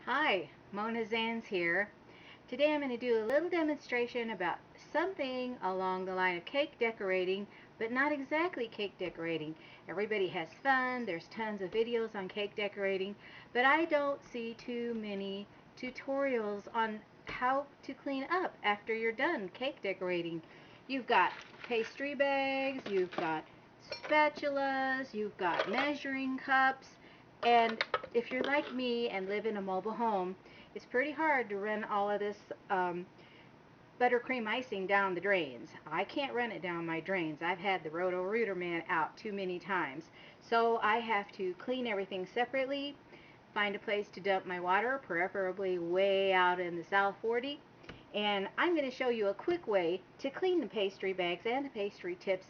Hi, Mona Zans here. Today I'm going to do a little demonstration about something along the line of cake decorating, but not exactly cake decorating. Everybody has fun, there's tons of videos on cake decorating, but I don't see too many tutorials on how to clean up after you're done cake decorating. You've got pastry bags, you've got spatulas, you've got measuring cups, and if you're like me and live in a mobile home, it's pretty hard to run all of this buttercream icing down the drains. I can't run it down my drains. I've had the Roto-Rooter man out too many times. So I have to clean everything separately, find a place to dump my water, preferably way out in the South 40. And I'm going to show you a quick way to clean the pastry bags and the pastry tips.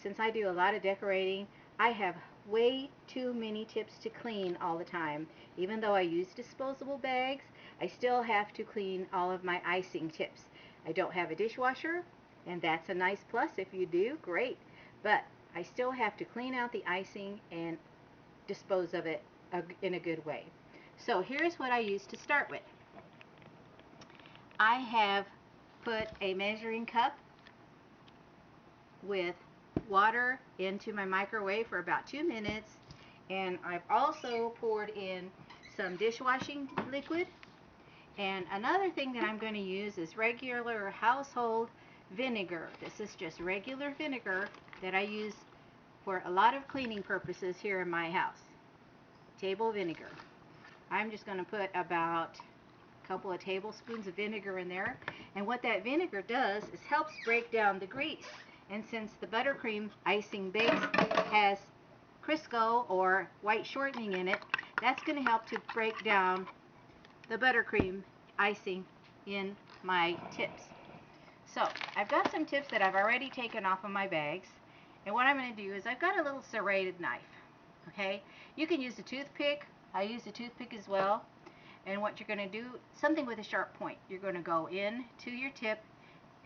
Since I do a lot of decorating, I have way too many tips to clean all the time. Even though I use disposable bags, I still have to clean all of my icing tips. I don't have a dishwasher, and that's a nice plus. If you do, great. But I still have to clean out the icing and dispose of it in a good way. So here's what I use to start with. I have put a measuring cup with water into my microwave for about 2 minutes, and I've also poured in some dishwashing liquid. And another thing that I'm going to use is regular household vinegar. This is just regular vinegar that I use for a lot of cleaning purposes here in my house. Table vinegar. I'm just going to put about a couple of tablespoons of vinegar in there, and what that vinegar does is helps break down the grease. And since the buttercream icing base has Crisco or white shortening in it, that's going to help to break down the buttercream icing in my tips. So I've got some tips that I've already taken off of my bags, and what I'm going to do is I've got a little serrated knife. Okay, you can use a toothpick. I use a toothpick as well. And what you're going to do, something with a sharp point, you're going to go in to your tip,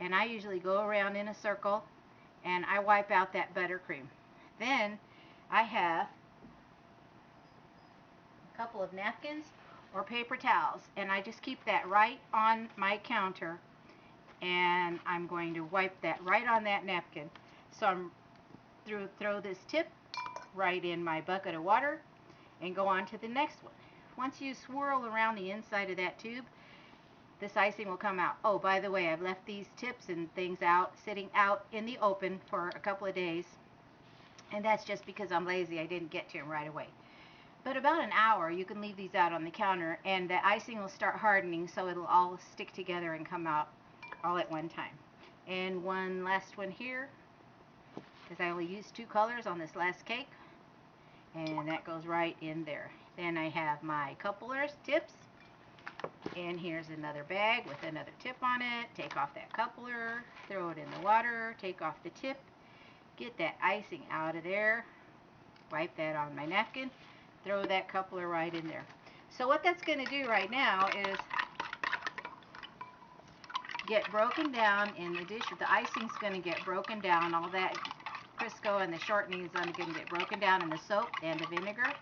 and I usually go around in a circle, and I wipe out that buttercream. Then I have a couple of napkins or paper towels, and I just keep that right on my counter, and I'm going to wipe that right on that napkin. So I'm throw this tip right in my bucket of water and go on to the next one. Once you swirl around the inside of that tube, this icing will come out. Oh, by the way, I've left these tips and things out, sitting out in the open for a couple of days, and that's just because I'm lazy. I didn't get to them right away. But about an hour, you can leave these out on the counter, and the icing will start hardening, so it'll all stick together and come out all at one time. And one last one here, because I only used 2 colors on this last cake, and that goes right in there. Then I have my couplers, tips, and here's another bag with another tip on it. Take off that coupler, throw it in the water, take off the tip, get that icing out of there, wipe that on my napkin, throw that coupler right in there. So what that's going to do right now is get broken down in the dish. The icing's going to get broken down. All that Crisco and the shortening is going to get broken down in the soap and the vinegar.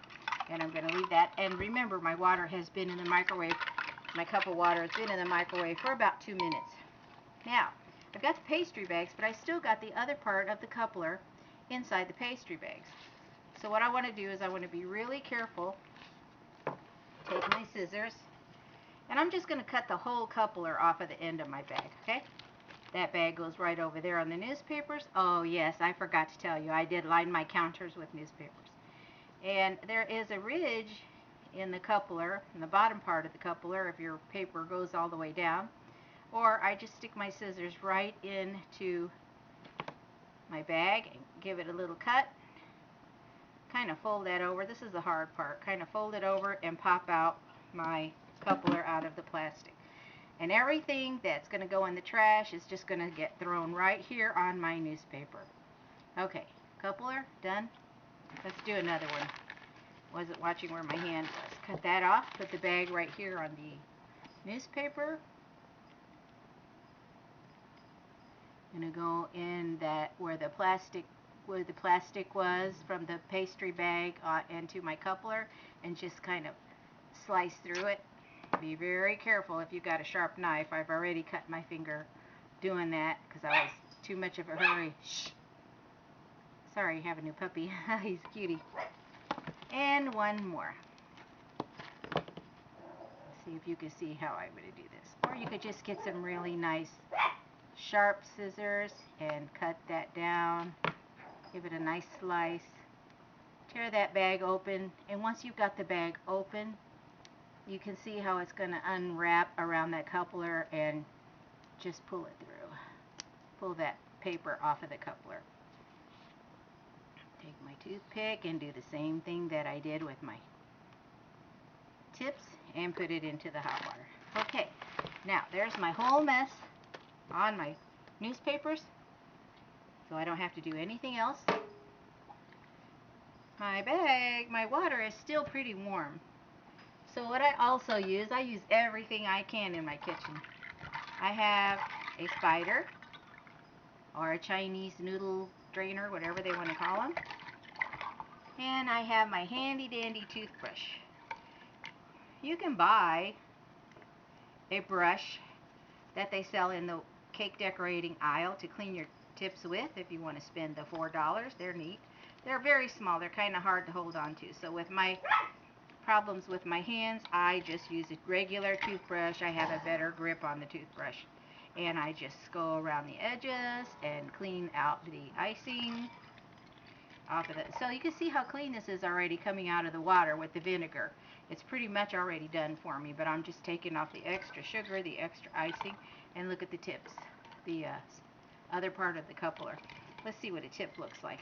And I'm going to leave that. And remember, my water has been in the microwave. My cup of water has been in the microwave for about 2 minutes. Now, I've got the pastry bags, but I still got the other part of the coupler inside the pastry bags. So what I want to do is I want to be really careful. Take my scissors, and I'm just going to cut the whole coupler off of the end of my bag, okay? That bag goes right over there on the newspapers. Oh yes, I forgot to tell you, I did line my counters with newspapers. And there is a ridge in the coupler, in the bottom part of the coupler, if your paper goes all the way down. Or I just stick my scissors right into my bag and give it a little cut. Kind of fold that over. This is the hard part. Kind of fold it over and pop out my coupler out of the plastic. And everything that's going to go in the trash is just going to get thrown right here on my newspaper. Okay, coupler, done. Let's do another one. Wasn't watching where my hand was. Cut that off, put the bag right here on the newspaper. I'm going to go in that where the plastic was from the pastry bag into my coupler, and just kind of slice through it. Be very careful if you've got a sharp knife. I've already cut my finger doing that because I was too much of a hurry. Shh. Sorry, I have a new puppy. He's a cutie. And one more. Let's see if you can see how I'm going to do this. Or you could just get some really nice sharp scissors and cut that down. Give it a nice slice. Tear that bag open. And once you've got the bag open, you can see how it's going to unwrap around that coupler and just pull it through. Pull that paper off of the coupler. Take my toothpick and do the same thing that I did with my tips and put it into the hot water. Okay, now there's my whole mess on my newspapers, so I don't have to do anything else. My bag, my water is still pretty warm. So what I also use, I use everything I can in my kitchen. I have a spider or a Chinese noodle drainer, whatever they want to call them. And I have my handy dandy toothbrush. You can buy a brush that they sell in the cake decorating aisle to clean your tips with if you want to spend the $4. They're neat. They're very small. They're kind of hard to hold on to. So with my problems with my hands, I just use a regular toothbrush. I have a better grip on the toothbrush. And I just go around the edges and clean out the icing off of it. So you can see how clean this is already coming out of the water with the vinegar. It's pretty much already done for me, but I'm just taking off the extra sugar, the extra icing, and look at the tips, the other part of the coupler. Let's see what a tip looks like.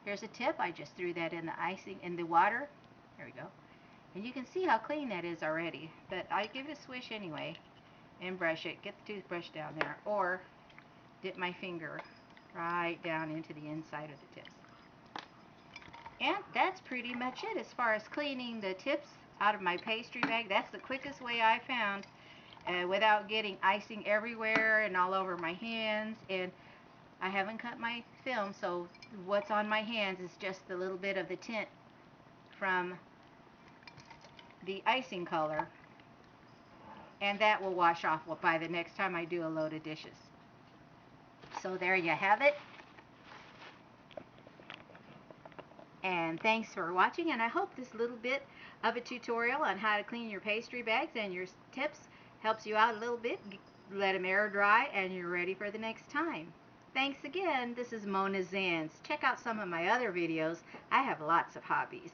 Here's a tip. I just threw that in the icing, in the water. There we go. And you can see how clean that is already, but I give it a swish anyway and brush it. Get the toothbrush down there, or dip my finger right down into the inside of the tips. And that's pretty much it as far as cleaning the tips out of my pastry bag. That's the quickest way I found without getting icing everywhere and all over my hands. And I haven't cut my film, so what's on my hands is just a little bit of the tint from the icing color. And that will wash off by the next time I do a load of dishes. So there you have it. And thanks for watching, and I hope this little bit of a tutorial on how to clean your pastry bags and your tips helps you out a little bit. Let them air dry and you're ready for the next time. Thanks again. This is Mona Zans. Check out some of my other videos. I have lots of hobbies.